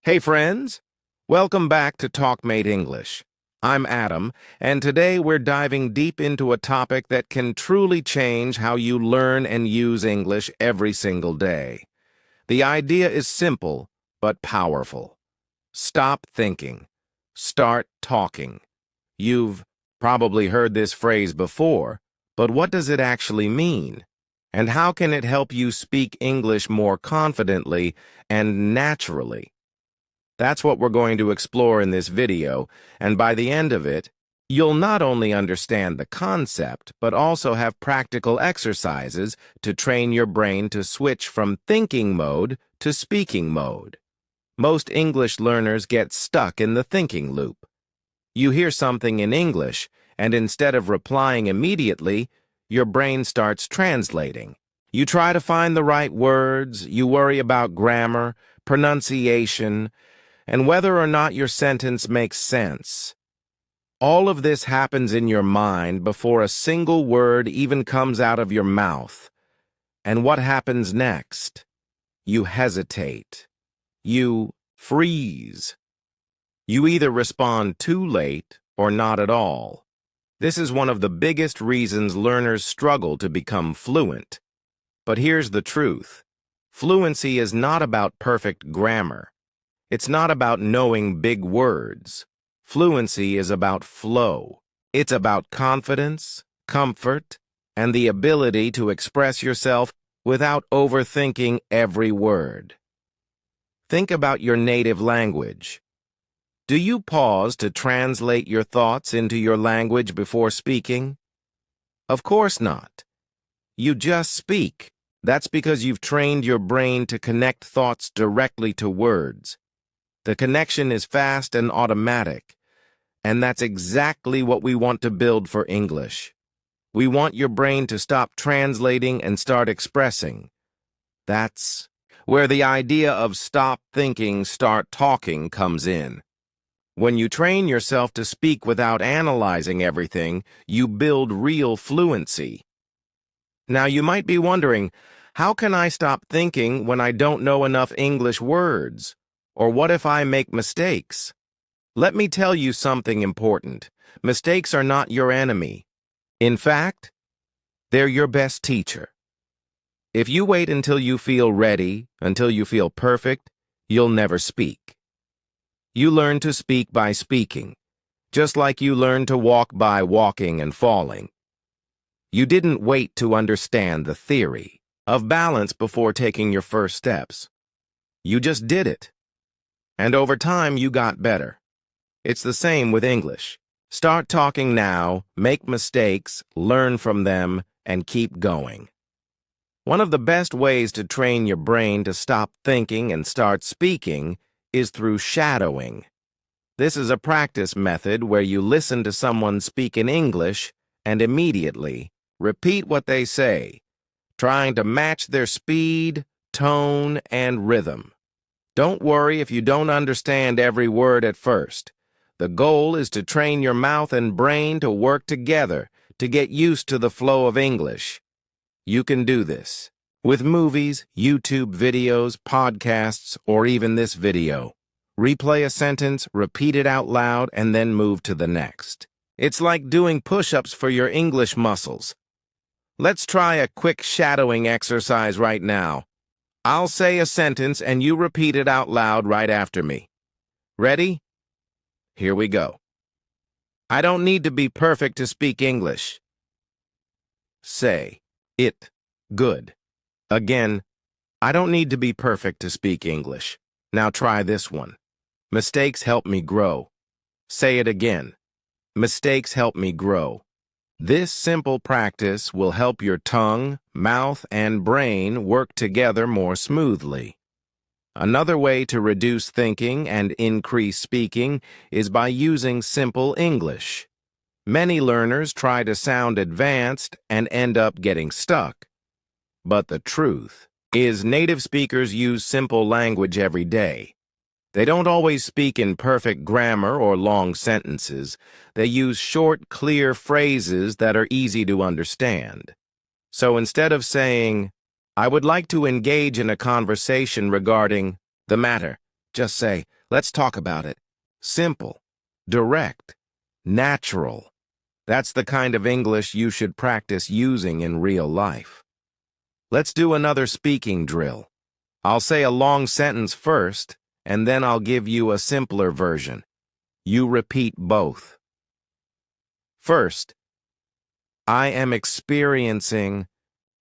Hey friends, welcome back to TalkMate English. I'm Adam, and today we're diving deep into a topic that can truly change how you learn and use English every single day. The idea is simple, but powerful. Stop thinking. Start talking. You've probably heard this phrase before, but what does it actually mean? And how can it help you speak English more confidently and naturally? That's what we're going to explore in this video, and by the end of it, you'll not only understand the concept, but also have practical exercises to train your brain to switch from thinking mode to speaking mode. Most English learners get stuck in the thinking loop. You hear something in English, and instead of replying immediately, your brain starts translating. You try to find the right words, you worry about grammar, pronunciation, and whether or not your sentence makes sense. All of this happens in your mind before a single word even comes out of your mouth. And what happens next? You hesitate. You freeze. You either respond too late or not at all. This is one of the biggest reasons learners struggle to become fluent. But here's the truth. Fluency is not about perfect grammar. It's not about knowing big words. Fluency is about flow. It's about confidence, comfort, and the ability to express yourself without overthinking every word. Think about your native language. Do you pause to translate your thoughts into your language before speaking? Of course not. You just speak. That's because you've trained your brain to connect thoughts directly to words. The connection is fast and automatic, and that's exactly what we want to build for English. We want your brain to stop translating and start expressing. That's where the idea of stop thinking, start talking comes in. When you train yourself to speak without analyzing everything, you build real fluency. Now you might be wondering, how can I stop thinking when I don't know enough English words? Or what if I make mistakes? Let me tell you something important. Mistakes are not your enemy. In fact, they're your best teacher. If you wait until you feel ready, until you feel perfect, you'll never speak. You learn to speak by speaking, just like you learn to walk by walking and falling. You didn't wait to understand the theory of balance before taking your first steps. You just did it. And over time, you got better. It's the same with English. Start talking now, make mistakes, learn from them, and keep going. One of the best ways to train your brain to stop thinking and start speaking is through shadowing. This is a practice method where you listen to someone speak in English and immediately repeat what they say, trying to match their speed, tone, and rhythm. Don't worry if you don't understand every word at first. The goal is to train your mouth and brain to work together to get used to the flow of English. You can do this with movies, YouTube videos, podcasts, or even this video. Replay a sentence, repeat it out loud, and then move to the next. It's like doing push-ups for your English muscles. Let's try a quick shadowing exercise right now. I'll say a sentence and you repeat it out loud right after me. Ready? Here we go. I don't need to be perfect to speak English. Say it. Good. Again, I don't need to be perfect to speak English. Now try this one. Mistakes help me grow. Say it again. Mistakes help me grow. This simple practice will help your tongue, mouth, and brain work together more smoothly. Another way to reduce thinking and increase speaking is by using simple English. Many learners try to sound advanced and end up getting stuck. But the truth is native speakers use simple language every day. They don't always speak in perfect grammar or long sentences. They use short, clear phrases that are easy to understand. So instead of saying, I would like to engage in a conversation regarding the matter, Just say, let's talk about it. Simple, direct, natural. That's the kind of English you should practice using in real life. Let's do another speaking drill. I'll say a long sentence first, and then I'll give you a simpler version. You repeat both. First, I am experiencing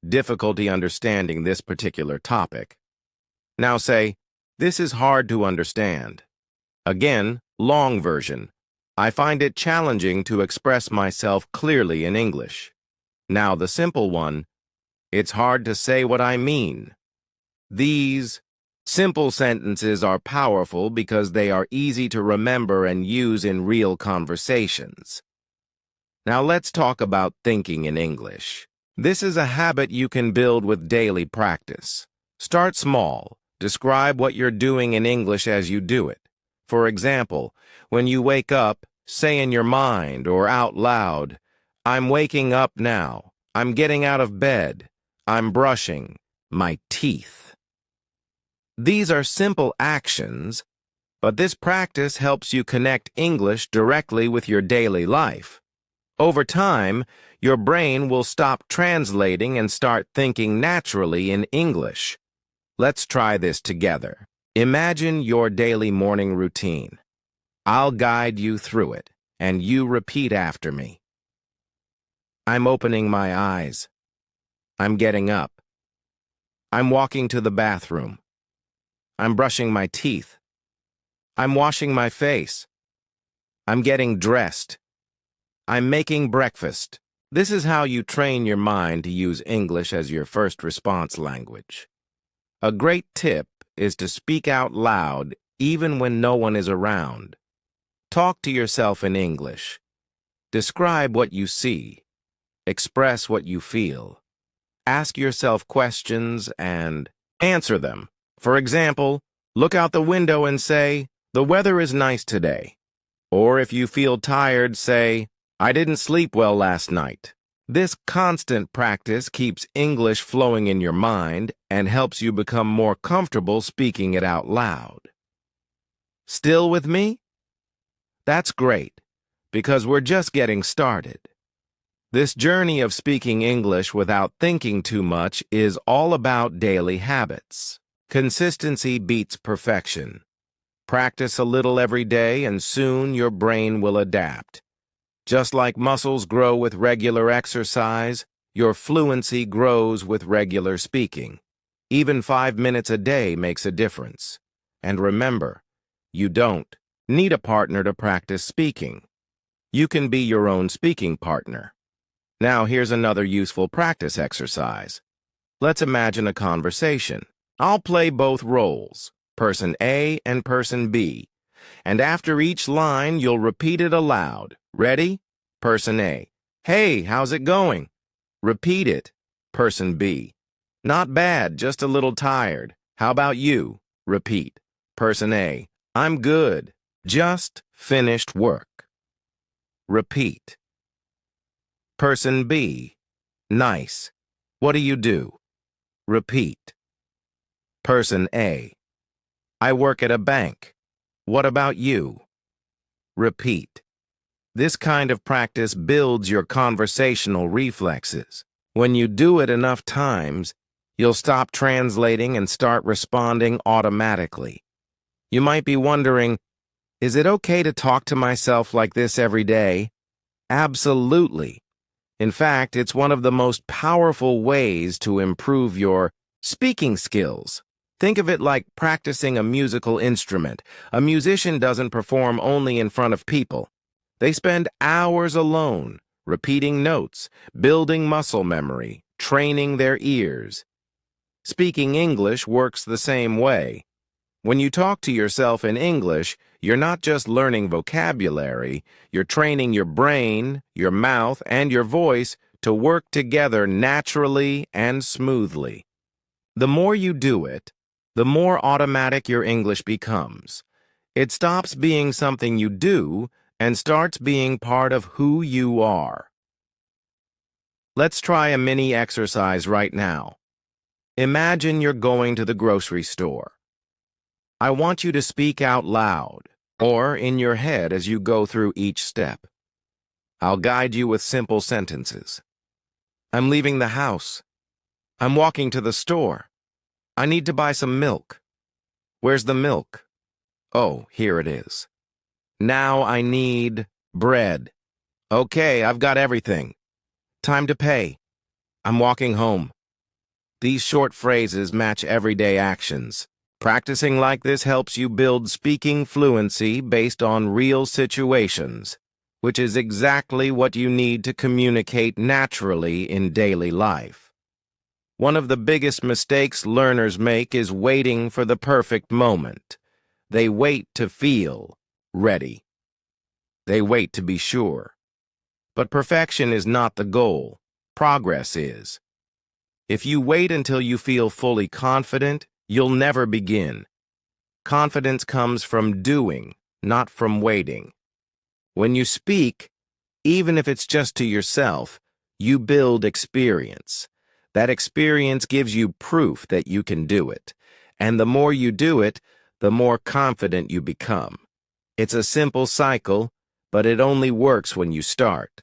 difficulty understanding this particular topic. Now say, this is hard to understand. Again, long version. I find it challenging to express myself clearly in English. Now the simple one, it's hard to say what I mean. These simple sentences are powerful because they are easy to remember and use in real conversations. Now let's talk about thinking in English. This is a habit you can build with daily practice. Start small. Describe what you're doing in English as you do it. For example, when you wake up, say in your mind or out loud, I'm waking up now. I'm getting out of bed. I'm brushing my teeth. These are simple actions, but this practice helps you connect English directly with your daily life. Over time, your brain will stop translating and start thinking naturally in English. Let's try this together. Imagine your daily morning routine. I'll guide you through it, and you repeat after me. I'm opening my eyes. I'm getting up. I'm walking to the bathroom. I'm brushing my teeth. I'm washing my face. I'm getting dressed. I'm making breakfast. This is how you train your mind to use English as your first response language. A great tip is to speak out loud even when no one is around. Talk to yourself in English. Describe what you see. Express what you feel. Ask yourself questions and answer them. For example, look out the window and say, the weather is nice today. Or if you feel tired, say, I didn't sleep well last night. This constant practice keeps English flowing in your mind and helps you become more comfortable speaking it out loud. Still with me? That's great, because we're just getting started. This journey of speaking English without thinking too much is all about daily habits. Consistency beats perfection. Practice a little every day and soon your brain will adapt. Just like muscles grow with regular exercise, your fluency grows with regular speaking. Even 5 minutes a day makes a difference. And remember, you don't need a partner to practice speaking. You can be your own speaking partner. Now here's another useful practice exercise. Let's imagine a conversation. I'll play both roles, person A and person B. And after each line, you'll repeat it aloud. Ready? Person A. Hey, how's it going? Repeat it. Person B. Not bad, just a little tired. How about you? Repeat. Person A. I'm good. Just finished work. Repeat. Person B. Nice. What do you do? Repeat. Person A. I work at a bank. What about you? Repeat. This kind of practice builds your conversational reflexes. When you do it enough times, you'll stop translating and start responding automatically. You might be wondering, is it okay to talk to myself like this every day? Absolutely. In fact, it's one of the most powerful ways to improve your speaking skills. Think of it like practicing a musical instrument. A musician doesn't perform only in front of people. They spend hours alone, repeating notes, building muscle memory, training their ears. Speaking English works the same way. When you talk to yourself in English, you're not just learning vocabulary, you're training your brain, your mouth, and your voice to work together naturally and smoothly. The more you do it, the more automatic your English becomes. It stops being something you do and starts being part of who you are. Let's try a mini exercise right now. Imagine you're going to the grocery store. I want you to speak out loud or in your head as you go through each step. I'll guide you with simple sentences. I'm leaving the house. I'm walking to the store. I need to buy some milk. Where's the milk? Oh, here it is. Now I need bread. Okay, I've got everything. Time to pay. I'm walking home. These short phrases match everyday actions. Practicing like this helps you build speaking fluency based on real situations, which is exactly what you need to communicate naturally in daily life. One of the biggest mistakes learners make is waiting for the perfect moment. They wait to feel ready. They wait to be sure. But perfection is not the goal. Progress is. If you wait until you feel fully confident, you'll never begin. Confidence comes from doing, not from waiting. When you speak, even if it's just to yourself, you build experience. That experience gives you proof that you can do it. And the more you do it, the more confident you become. It's a simple cycle, but it only works when you start.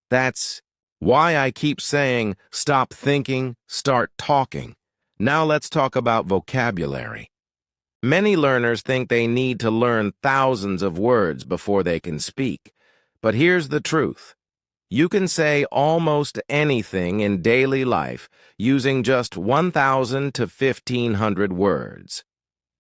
That's why I keep saying, stop thinking, start talking. Now let's talk about vocabulary. Many learners think they need to learn thousands of words before they can speak. But here's the truth. You can say almost anything in daily life using just 1,000 to 1,500 words.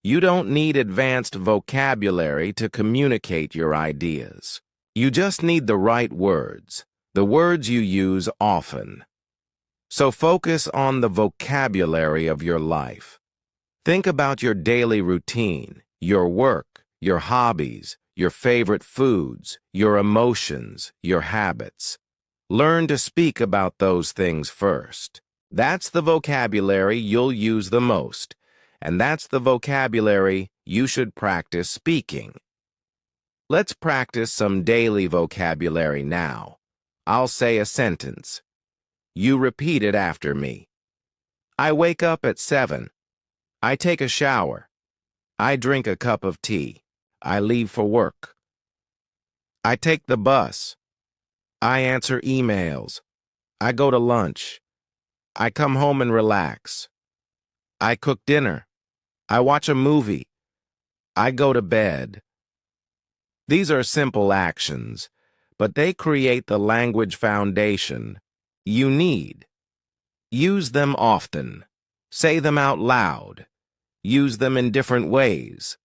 You don't need advanced vocabulary to communicate your ideas. You just need the right words, the words you use often. So focus on the vocabulary of your life. Think about your daily routine, your work, your hobbies, your favorite foods, your emotions, your habits. Learn to speak about those things first. That's the vocabulary you'll use the most, and that's the vocabulary you should practice speaking. Let's practice some daily vocabulary now. I'll say a sentence. You repeat it after me. I wake up at 7. I take a shower. I drink a cup of tea. I leave for work. I take the bus. I answer emails. I go to lunch. I come home and relax. I cook dinner. I watch a movie. I go to bed. These are simple actions, but they create the language foundation you need. Use them often. Say them out loud. Use them in different ways.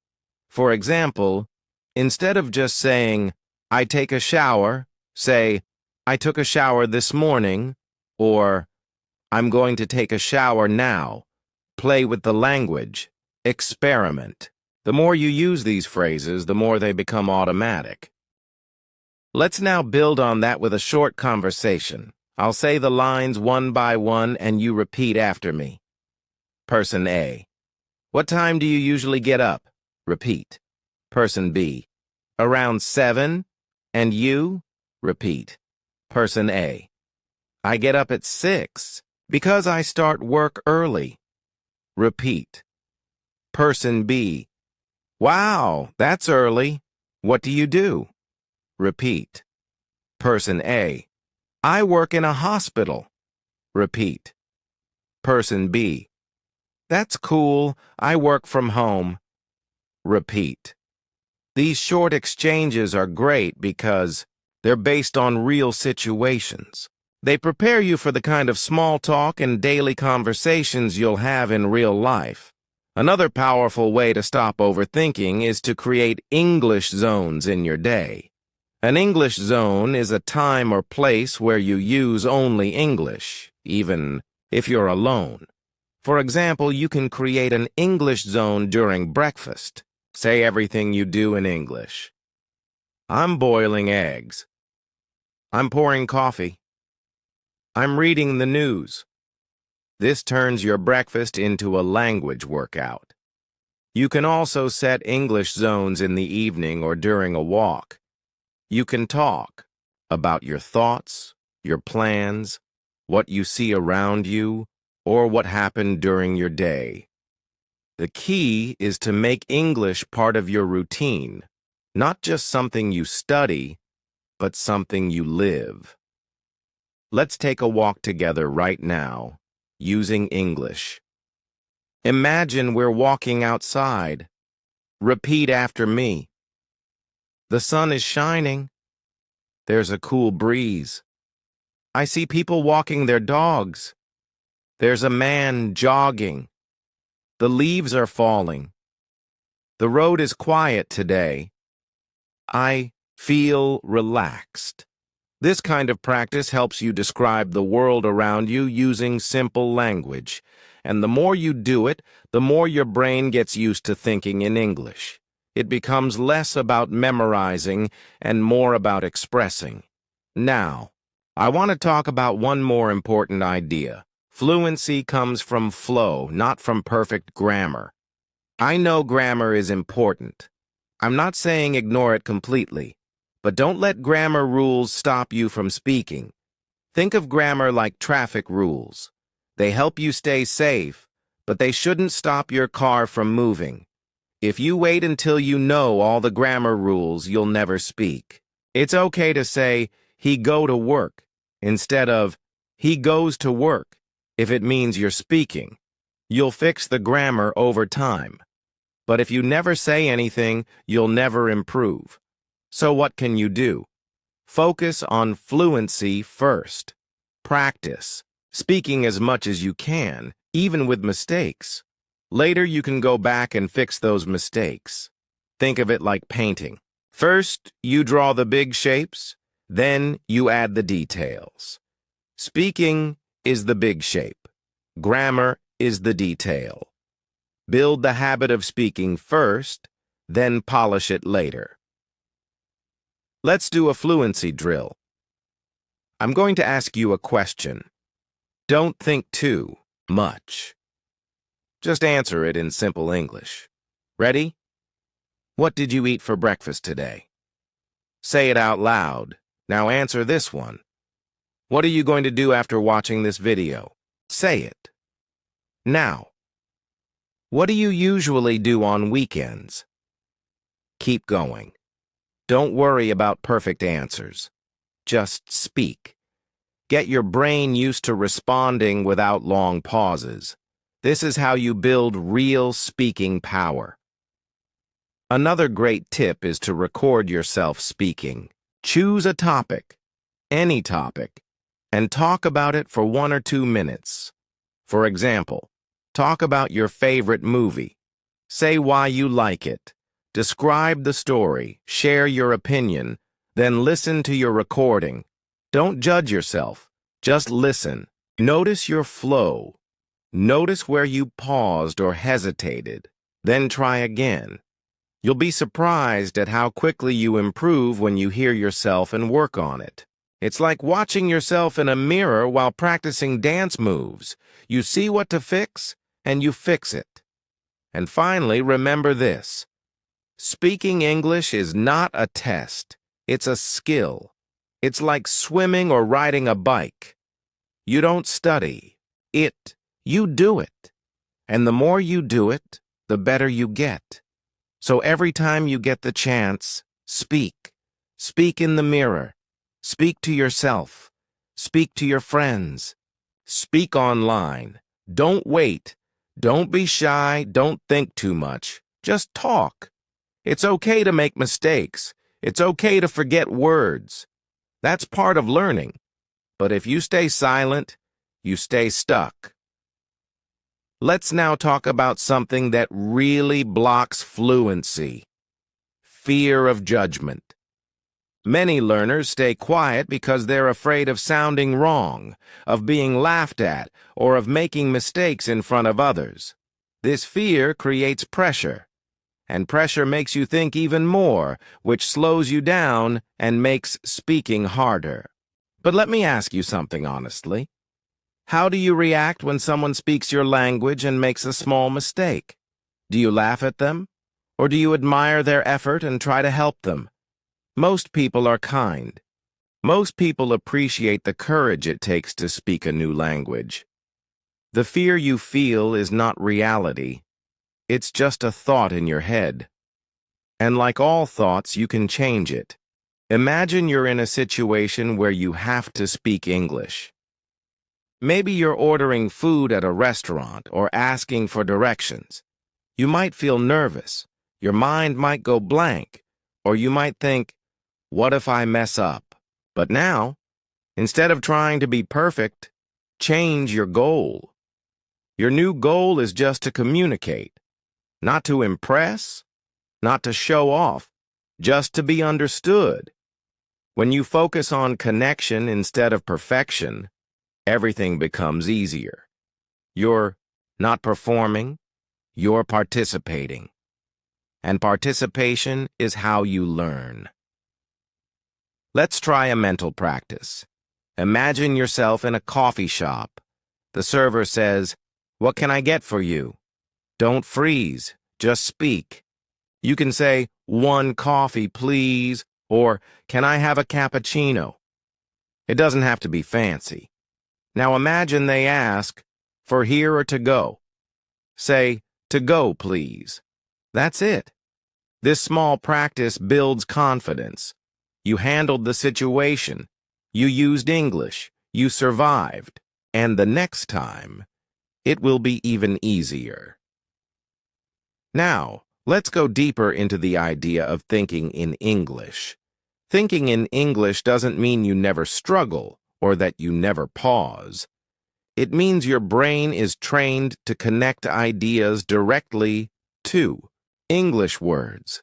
For example, instead of just saying, I take a shower, say, I took a shower this morning, or I'm going to take a shower now. Play with the language. Experiment. The more you use these phrases, the more they become automatic. Let's now build on that with a short conversation. I'll say the lines one by one and you repeat after me. Person A. What time do you usually get up? Repeat. Person B. Around 7. And you? Repeat. Person A. I get up at 6 because I start work early. Repeat. Person B. Wow, that's early. What do you do? Repeat. Person A. I work in a hospital. Repeat. Person B. That's cool. I work from home. Repeat. These short exchanges are great because they're based on real situations. They prepare you for the kind of small talk and daily conversations you'll have in real life. Another powerful way to stop overthinking is to create English zones in your day. An English zone is a time or place where you use only English, even if you're alone. For example, you can create an English zone during breakfast. Say everything you do in English. I'm boiling eggs. I'm pouring coffee. I'm reading the news. This turns your breakfast into a language workout. You can also set English zones in the evening or during a walk. You can talk about your thoughts, your plans, what you see around you, or what happened during your day. The key is to make English part of your routine, not just something you study, but something you live. Let's take a walk together right now, using English. Imagine we're walking outside. Repeat after me. The sun is shining. There's a cool breeze. I see people walking their dogs. There's a man jogging. The leaves are falling. The road is quiet today. I feel relaxed. This kind of practice helps you describe the world around you using simple language. And the more you do it, the more your brain gets used to thinking in English. It becomes less about memorizing and more about expressing. Now, I want to talk about one more important idea. Fluency comes from flow, not from perfect grammar. I know grammar is important. I'm not saying ignore it completely, but don't let grammar rules stop you from speaking. Think of grammar like traffic rules. They help you stay safe, but they shouldn't stop your car from moving. If you wait until you know all the grammar rules, you'll never speak. It's okay to say, he go to work, instead of, he goes to work, if it means you're speaking. You'll fix the grammar over time. But if you never say anything, you'll never improve. So what can you do? Focus on fluency first. Practice, speaking as much as you can, even with mistakes. Later you can go back and fix those mistakes. Think of it like painting. First, you draw the big shapes, then you add the details. Speaking is the big shape. Grammar is the detail. Build the habit of speaking first, then polish it later. Let's do a fluency drill. I'm going to ask you a question. Don't think too much. Just answer it in simple English. Ready? What did you eat for breakfast today? Say it out loud. Now answer this one. What are you going to do after watching this video? Say it. Now, what do you usually do on weekends? Keep going. Don't worry about perfect answers. Just speak. Get your brain used to responding without long pauses. This is how you build real speaking power. Another great tip is to record yourself speaking. Choose a topic, any topic, and talk about it for 1 or 2 minutes. For example, talk about your favorite movie. Say why you like it. Describe the story, share your opinion, then listen to your recording. Don't judge yourself, just listen. Notice your flow. Notice where you paused or hesitated, then try again. You'll be surprised at how quickly you improve when you hear yourself and work on it. It's like watching yourself in a mirror while practicing dance moves. You see what to fix, and you fix it. And finally, remember this. Speaking English is not a test. It's a skill. It's like swimming or riding a bike. You don't study it. You do it. And the more you do it, the better you get. So every time you get the chance, speak. Speak in the mirror. Speak to yourself. Speak to your friends. Speak online. Don't wait. Don't be shy. Don't think too much. Just talk. It's okay to make mistakes. It's okay to forget words. That's part of learning. But if you stay silent, you stay stuck. Let's now talk about something that really blocks fluency. Fear of judgment. Many learners stay quiet because they're afraid of sounding wrong, of being laughed at, or of making mistakes in front of others. This fear creates pressure, and pressure makes you think even more, which slows you down and makes speaking harder. But let me ask you something honestly. How do you react when someone speaks your language and makes a small mistake? Do you laugh at them? Or do you admire their effort and try to help them? Most people are kind. Most people appreciate the courage it takes to speak a new language. The fear you feel is not reality. It's just a thought in your head. And like all thoughts, you can change it. Imagine you're in a situation where you have to speak English. Maybe you're ordering food at a restaurant or asking for directions. You might feel nervous. Your mind might go blank. Or you might think, what if I mess up? But now, instead of trying to be perfect, change your goal. Your new goal is just to communicate, not to impress, not to show off, just to be understood. When you focus on connection instead of perfection, everything becomes easier. You're not performing, you're participating. And participation is how you learn. Let's try a mental practice. Imagine yourself in a coffee shop. The server says, "What can I get for you?" Don't freeze, just speak. You can say, "1 coffee, please," or "Can I have a cappuccino?" It doesn't have to be fancy. Now imagine they ask, "For here or to go?" Say, "To go, please." That's it. This small practice builds confidence. You handled the situation. You used English. You survived. And the next time, it will be even easier. Now, let's go deeper into the idea of thinking in English. Thinking in English doesn't mean you never struggle or that you never pause. It means your brain is trained to connect ideas directly to English words,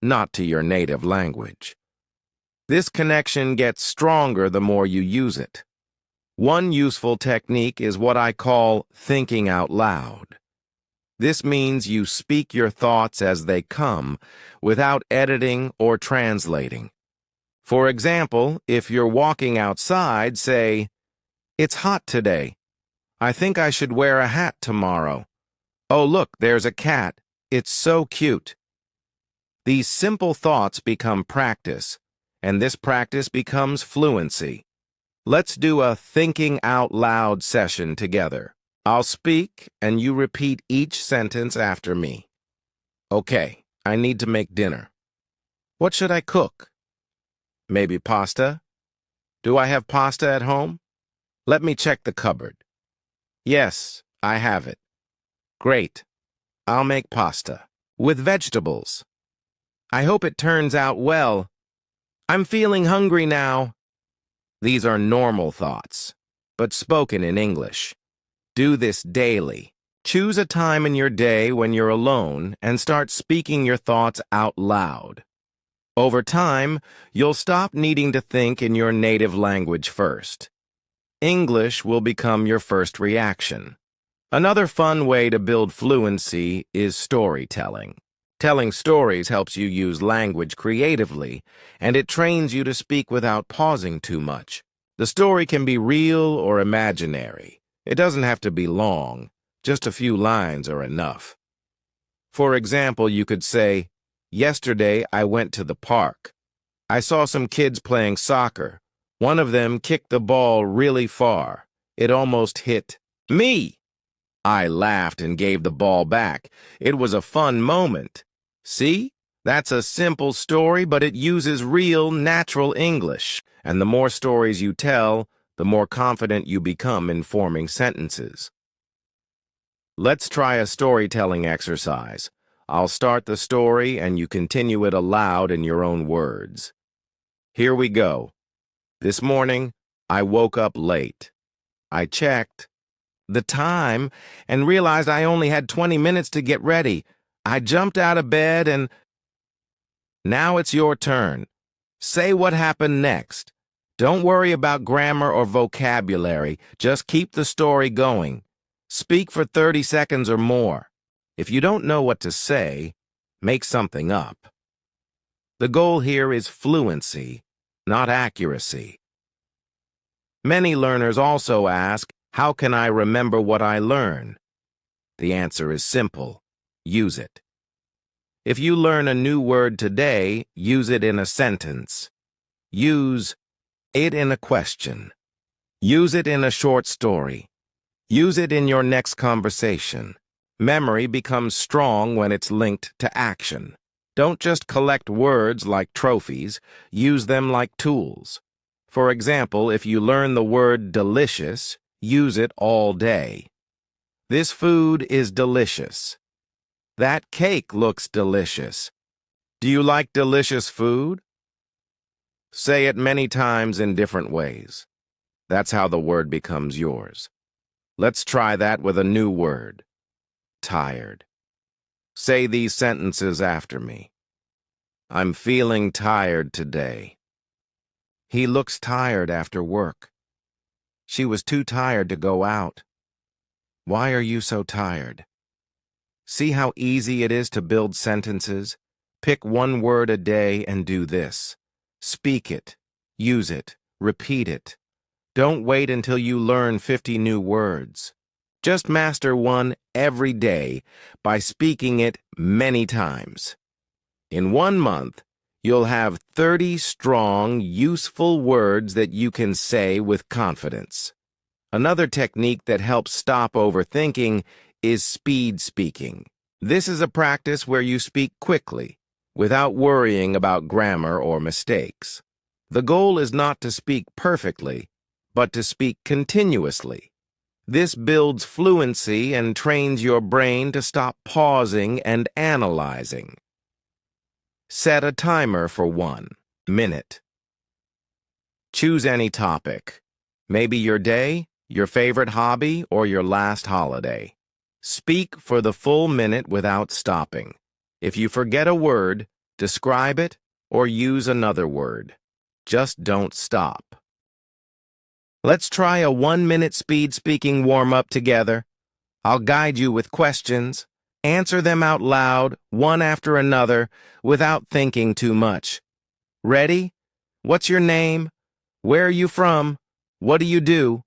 not to your native language. This connection gets stronger the more you use it. One useful technique is what I call thinking out loud. This means you speak your thoughts as they come, without editing or translating. For example, if you're walking outside, say, "It's hot today. I think I should wear a hat tomorrow. Oh, look, there's a cat. It's so cute." These simple thoughts become practice, and this practice becomes fluency. Let's do a thinking out loud session together. I'll speak, and you repeat each sentence after me. Okay, I need to make dinner. What should I cook? Maybe pasta? Do I have pasta at home? Let me check the cupboard. Yes, I have it. Great. I'll make pasta. With vegetables. I hope it turns out well. I'm feeling hungry now. These are normal thoughts, but spoken in English. Do this daily. Choose a time in your day when you're alone and start speaking your thoughts out loud. Over time, you'll stop needing to think in your native language first. English will become your first reaction. Another fun way to build fluency is storytelling. Telling stories helps you use language creatively, and it trains you to speak without pausing too much. The story can be real or imaginary. It doesn't have to be long. Just a few lines are enough. For example, you could say, "Yesterday I went to the park. I saw some kids playing soccer. One of them kicked the ball really far. It almost hit me. I laughed and gave the ball back. It was a fun moment." See? That's a simple story, but it uses real, natural English. And the more stories you tell, the more confident you become in forming sentences. Let's try a storytelling exercise. I'll start the story and you continue it aloud in your own words. Here we go. This morning, I woke up late. I checked the time and realized I only had 20 minutes to get ready. I jumped out of bed and... Now it's your turn. Say what happened next. Don't worry about grammar or vocabulary. Just keep the story going. Speak for 30 seconds or more. If you don't know what to say, make something up. The goal here is fluency, not accuracy. Many learners also ask, how can I remember what I learn? The answer is simple. Use it. If you learn a new word today, use it in a sentence. Use it in a question. Use it in a short story. Use it in your next conversation. Memory becomes strong when it's linked to action. Don't just collect words like trophies, use them like tools. For example, if you learn the word delicious, use it all day. This food is delicious. That cake looks delicious. Do you like delicious food? Say it many times in different ways. That's how the word becomes yours. Let's try that with a new word. Tired. Say these sentences after me. I'm feeling tired today. He looks tired after work. She was too tired to go out. Why are you so tired? See how easy it is to build sentences? Pick one word a day and do this. Speak it, use it, repeat it. Don't wait until you learn 50 new words. Just master one every day by speaking it many times. In 1 month, you'll have 30 strong, useful words that you can say with confidence. Another technique that helps stop overthinking is speed speaking. This is a practice where you speak quickly, without worrying about grammar or mistakes. The goal is not to speak perfectly, but to speak continuously. This builds fluency and trains your brain to stop pausing and analyzing. Set a timer for 1 minute. Choose any topic. Maybe your day, your favorite hobby, or your last holiday. Speak for the full minute without stopping. If you forget a word, describe it or use another word. Just don't stop. Let's try a 1-minute speed speaking warm-up together. I'll guide you with questions. Answer them out loud, one after another, without thinking too much. Ready? What's your name? Where are you from? What do you do?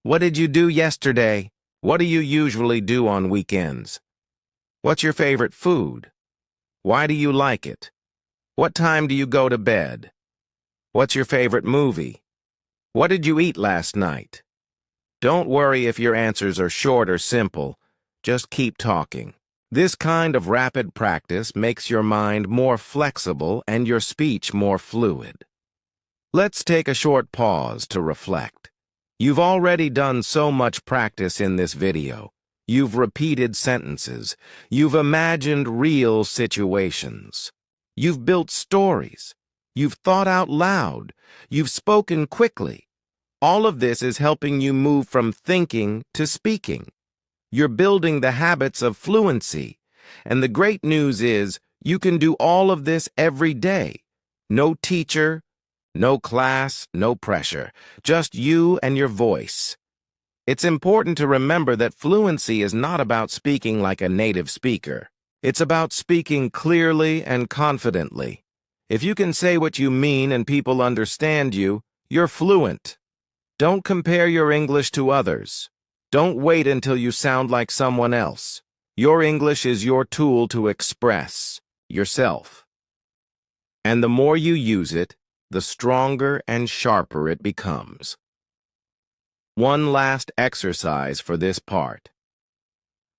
What did you do yesterday? What do you usually do on weekends? What's your favorite food? Why do you like it? What time do you go to bed? What's your favorite movie? What did you eat last night? Don't worry if your answers are short or simple. Just keep talking. This kind of rapid practice makes your mind more flexible and your speech more fluid. Let's take a short pause to reflect. You've already done so much practice in this video. You've repeated sentences. You've imagined real situations. You've built stories. You've thought out loud. You've spoken quickly. All of this is helping you move from thinking to speaking. You're building the habits of fluency. And the great news is you can do all of this every day. No teacher, no class, no pressure. Just you and your voice. It's important to remember that fluency is not about speaking like a native speaker. It's about speaking clearly and confidently. If you can say what you mean and people understand you, you're fluent. Don't compare your English to others. Don't wait until you sound like someone else. Your English is your tool to express yourself. And the more you use it, the stronger and sharper it becomes. One last exercise for this part.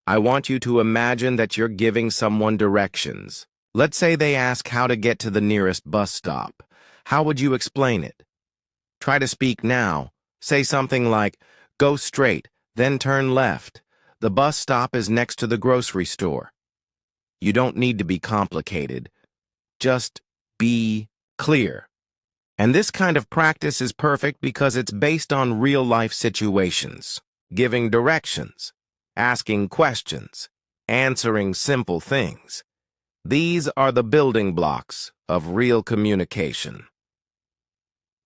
I want you to imagine that you're giving someone directions. Let's say they ask how to get to the nearest bus stop. How would you explain it? Try to speak now. Say something like, go straight, then turn left. The bus stop is next to the grocery store. You don't need to be complicated. Just be clear. And this kind of practice is perfect because it's based on real-life situations, giving directions, asking questions, answering simple things. These are the building blocks of real communication.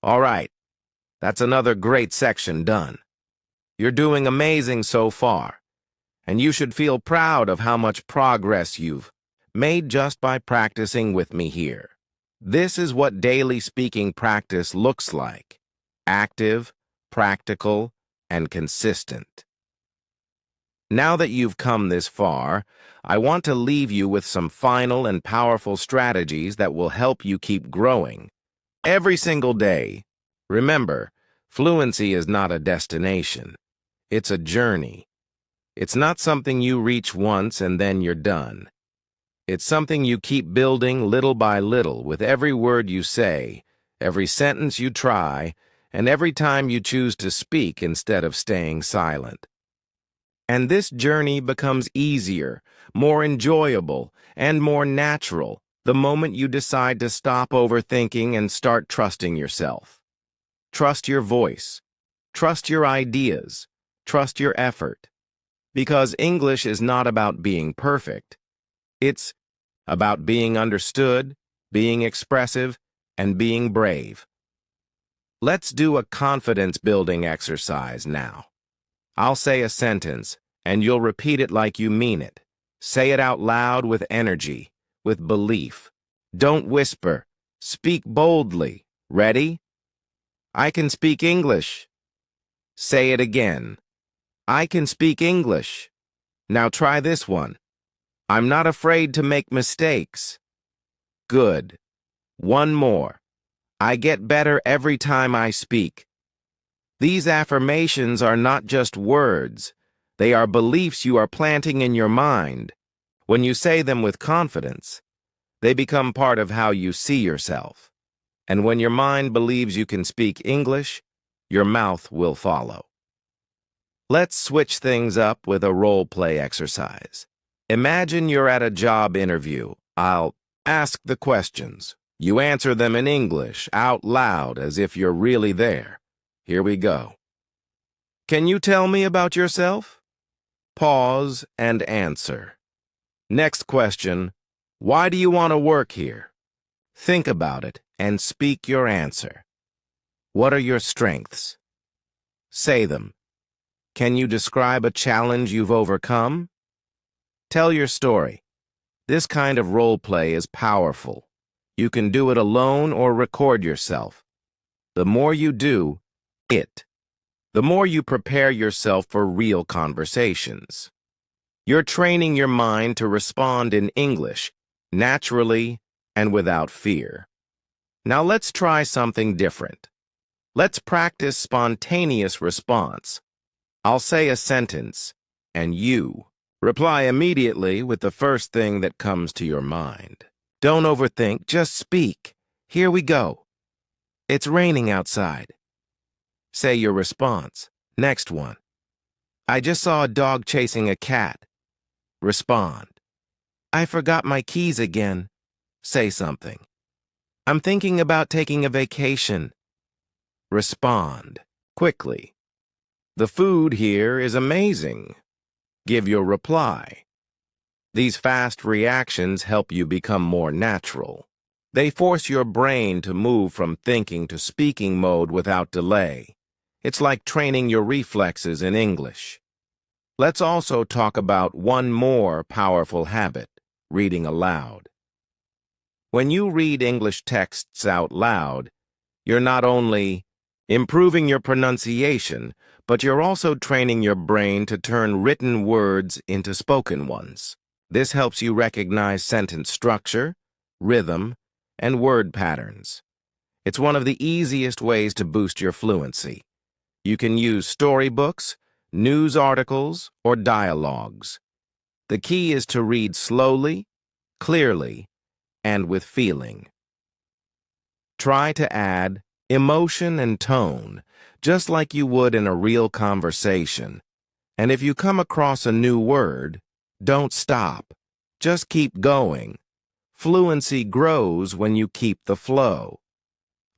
All right, that's another great section done. You're doing amazing so far, and you should feel proud of how much progress you've made just by practicing with me here. This is what daily speaking practice looks like: active, practical, and consistent. Now that you've come this far, I want to leave you with some final and powerful strategies that will help you keep growing every single day. Remember, fluency is not a destination. It's a journey. It's not something you reach once and then you're done. It's something you keep building little by little with every word you say, every sentence you try, and every time you choose to speak instead of staying silent. And this journey becomes easier, more enjoyable, and more natural the moment you decide to stop overthinking and start trusting yourself. Trust your voice. Trust your ideas. Trust your effort. Because English is not about being perfect. It's about being understood, being expressive, and being brave. Let's do a confidence-building exercise now. I'll say a sentence, and you'll repeat it like you mean it. Say it out loud with energy, with belief. Don't whisper. Speak boldly. Ready? I can speak English. Say it again. I can speak English. Now try this one. I'm not afraid to make mistakes. Good. One more. I get better every time I speak. These affirmations are not just words. They are beliefs you are planting in your mind. When you say them with confidence, they become part of how you see yourself. And when your mind believes you can speak English, your mouth will follow. Let's switch things up with a role-play exercise. Imagine you're at a job interview. I'll ask the questions. You answer them in English, out loud, as if you're really there. Here we go. Can you tell me about yourself? Pause and answer. Next question. Why do you want to work here? Think about it and speak your answer. What are your strengths? Say them. Can you describe a challenge you've overcome? Tell your story. This kind of role play is powerful. You can do it alone or record yourself. The more you do it, the more you prepare yourself for real conversations. You're training your mind to respond in English, naturally and without fear. Now let's try something different. Let's practice spontaneous response. I'll say a sentence, and you reply immediately with the first thing that comes to your mind. Don't overthink, just speak. Here we go. It's raining outside. Say your response. Next one. I just saw a dog chasing a cat. Respond. I forgot my keys again. Say something. I'm thinking about taking a vacation. Respond quickly. The food here is amazing. Give your reply. These fast reactions help you become more natural. They force your brain to move from thinking to speaking mode without delay. It's like training your reflexes in English. Let's also talk about one more powerful habit, reading aloud. When you read English texts out loud, you're not only improving your pronunciation, but you're also training your brain to turn written words into spoken ones. This helps you recognize sentence structure, rhythm, and word patterns. It's one of the easiest ways to boost your fluency. You can use storybooks, news articles, or dialogues. The key is to read slowly, clearly, and with feeling. Try to add emotion and tone, just like you would in a real conversation. And if you come across a new word, don't stop. Just keep going. Fluency grows when you keep the flow.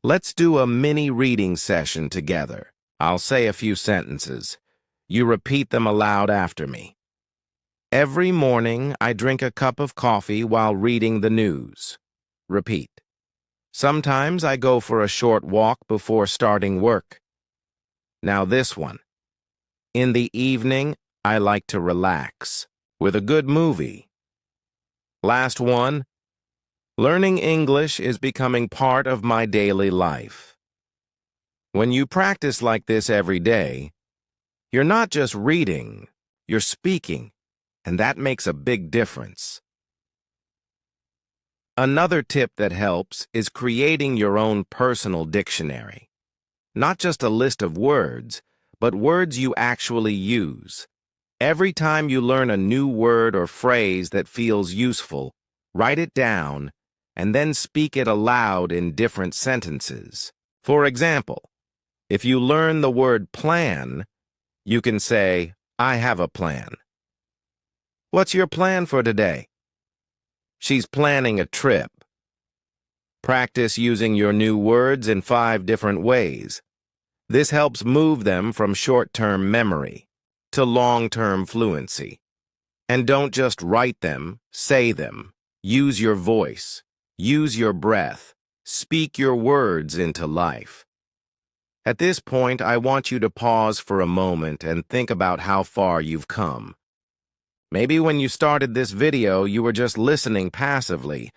Let's do a mini reading session together. I'll say a few sentences. You repeat them aloud after me. Every morning, I drink a cup of coffee while reading the news. Repeat. Sometimes I go for a short walk before starting work. Now this one. In the evening, I like to relax with a good movie. Last one. Learning English is becoming part of my daily life. When you practice like this every day, you're not just reading, you're speaking, and that makes a big difference. Another tip that helps is creating your own personal dictionary. Not just a list of words, but words you actually use. Every time you learn a new word or phrase that feels useful, write it down and then speak it aloud in different sentences. For example, if you learn the word plan, you can say, I have a plan. What's your plan for today? She's planning a trip. Practice using your new words in 5 different ways. This helps move them from short-term memory to long-term fluency. And don't just write them, say them. Use your voice. Use your breath. Speak your words into life. At this point, I want you to pause for a moment and think about how far you've come. Maybe when you started this video, you were just listening passively,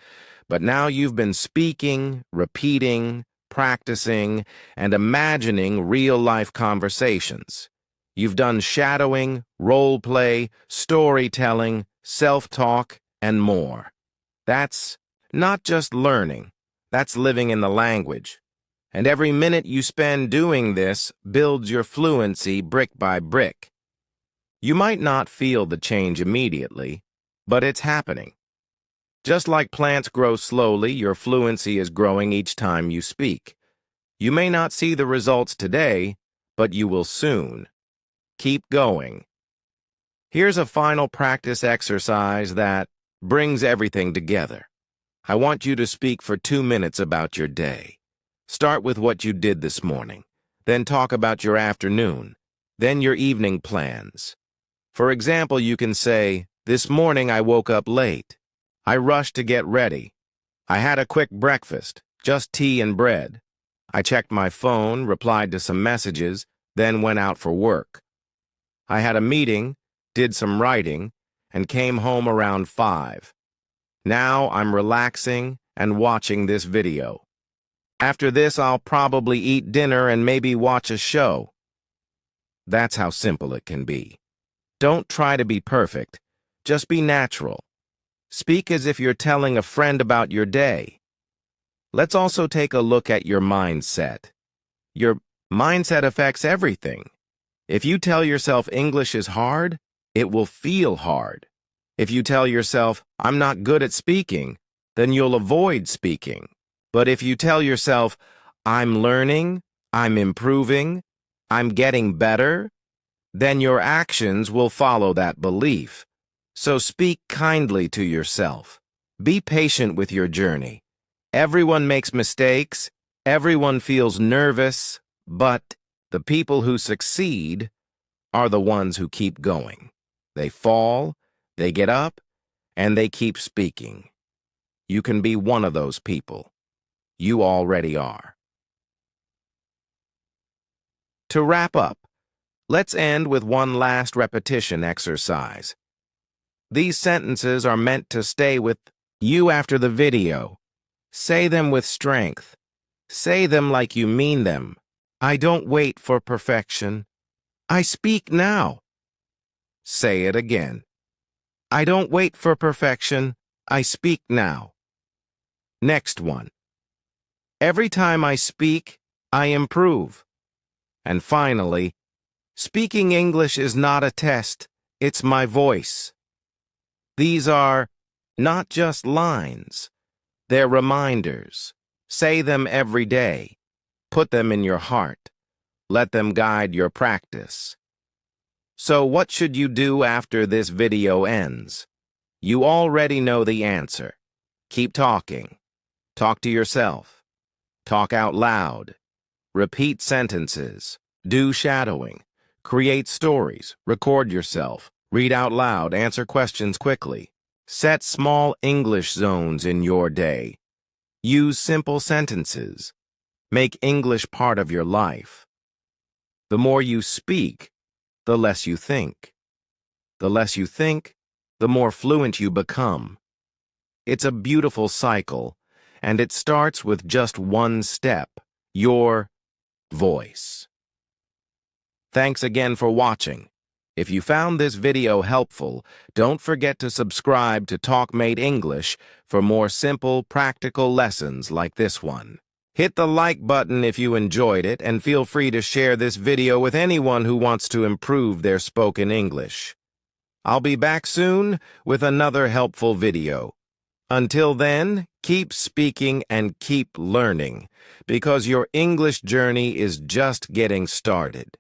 but now you've been speaking, repeating, practicing, and imagining real-life conversations. You've done shadowing, role-play, storytelling, self-talk, and more. That's not just learning, that's living in the language. And every minute you spend doing this builds your fluency brick by brick. You might not feel the change immediately, but it's happening. Just like plants grow slowly, your fluency is growing each time you speak. You may not see the results today, but you will soon. Keep going. Here's a final practice exercise that brings everything together. I want you to speak for 2 minutes about your day. Start with what you did this morning, then talk about your afternoon, then your evening plans. For example, you can say, this morning I woke up late. I rushed to get ready. I had a quick breakfast, just tea and bread. I checked my phone, replied to some messages, then went out for work. I had a meeting, did some writing, and came home around 5. Now I'm relaxing and watching this video. After this, I'll probably eat dinner and maybe watch a show. That's how simple it can be. Don't try to be perfect. Just be natural. Speak as if you're telling a friend about your day. Let's also take a look at your mindset. Your mindset affects everything. If you tell yourself English is hard, it will feel hard. If you tell yourself, I'm not good at speaking, then you'll avoid speaking. But if you tell yourself, I'm learning, I'm improving, I'm getting better, then your actions will follow that belief. So speak kindly to yourself. Be patient with your journey. Everyone makes mistakes, everyone feels nervous, but the people who succeed are the ones who keep going. They fall, they get up, and they keep speaking. You can be one of those people. You already are. To wrap up, let's end with one last repetition exercise. These sentences are meant to stay with you after the video. Say them with strength. Say them like you mean them. I don't wait for perfection. I speak now. Say it again. I don't wait for perfection. I speak now. Next one. Every time I speak, I improve. And finally, speaking English is not a test, it's my voice. These are not just lines, they're reminders. Say them every day. Put them in your heart. Let them guide your practice. So what should you do after this video ends? You already know the answer. Keep talking. Talk to yourself. Talk out loud. Repeat sentences. Do shadowing. Create stories. Record yourself. Read out loud. Answer questions quickly. Set small English zones in your day. Use simple sentences. Make English part of your life. The more you speak, the less you think. The less you think, the more fluent you become. It's a beautiful cycle, and it starts with just one step, your voice. Thanks again for watching. If you found this video helpful, don't forget to subscribe to TalkMate English for more simple, practical lessons like this one. Hit the like button if you enjoyed it, and feel free to share this video with anyone who wants to improve their spoken English. I'll be back soon with another helpful video. Until then, keep speaking and keep learning, because your English journey is just getting started.